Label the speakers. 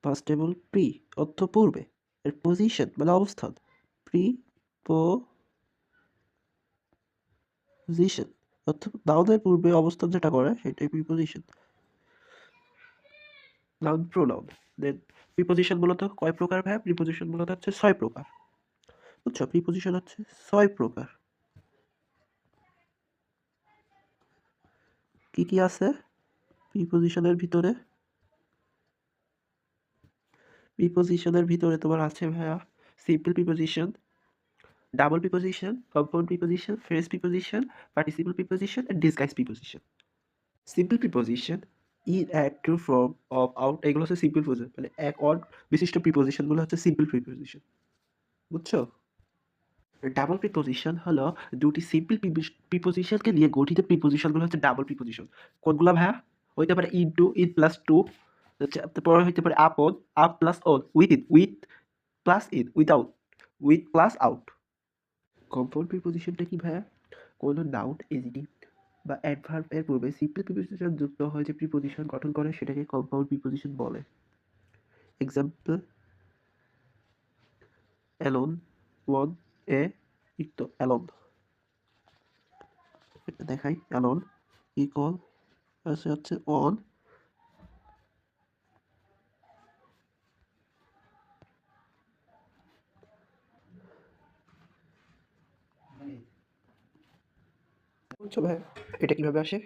Speaker 1: First table pre অর্থ পূর্বে, এর পজিশন মানে অবস্থান, প্রিপোজিশন অর্থ নাউনের পূর্বে অবস্থান যেটা করে সেটাই preposition. Noun pronoun. Then preposition মূলত কয় প্রকার ভাই? প্রিপোজিশন মূলত হচ্ছে 6 প্রকার। বুঝছো? প্রিপোজিশন হচ্ছে 6 প্রকার। কি কি আছে প্রিপোজিশনের ভিতরে? প্রিপোজিশনের ভিতরে তোমার আছে ভাইয়া simple preposition, double preposition, compound preposition, phrase preposition, participle preposition and disguise preposition. Simple preposition in, at, to, from, of, out এগুলো হচ্ছে সিম্পল প্রিপোজিশন, মানে এক অড বিশিষ্ট প্রিপোজিশনগুলো হচ্ছে সিম্পল প্রিপোজিশন। বুঝছো? ডাবল প্রিপোজিশন হলো দুটি সিম্পল প্রিপোজিশনকে নিয়ে গঠিত প্রিপোজিশনগুলো হচ্ছে ডাবল প্রিপোজিশন। কোনগুলো ভাইয়া? হইতে পারে ইনটু, ইন প্লাস টু, তারপরে হইতে পারে upon, up plus on, with in, with plus in, without, with plus out. Compound প্রিপোজিশনটা কি ভাইয়া? কোনো নাউন, এডজেক্টিভ বা অ্যাডভার্ব এর পূর্বে সিম্পল প্রিপোজিশন যুক্ত হয় যে প্রিপোজিশন গঠন করে সেটাকে কম্পাউন্ড প্রিপোজিশন বলে। এক্সাম্পল: অ্যালোন, ওয়ান, এ, ইত্য অ্যালোন। এটা দেখাই অ্যালোন ইকুয়াল আছে হচ্ছে অন, বুঝছো ভাই এটা কিভাবে আসে?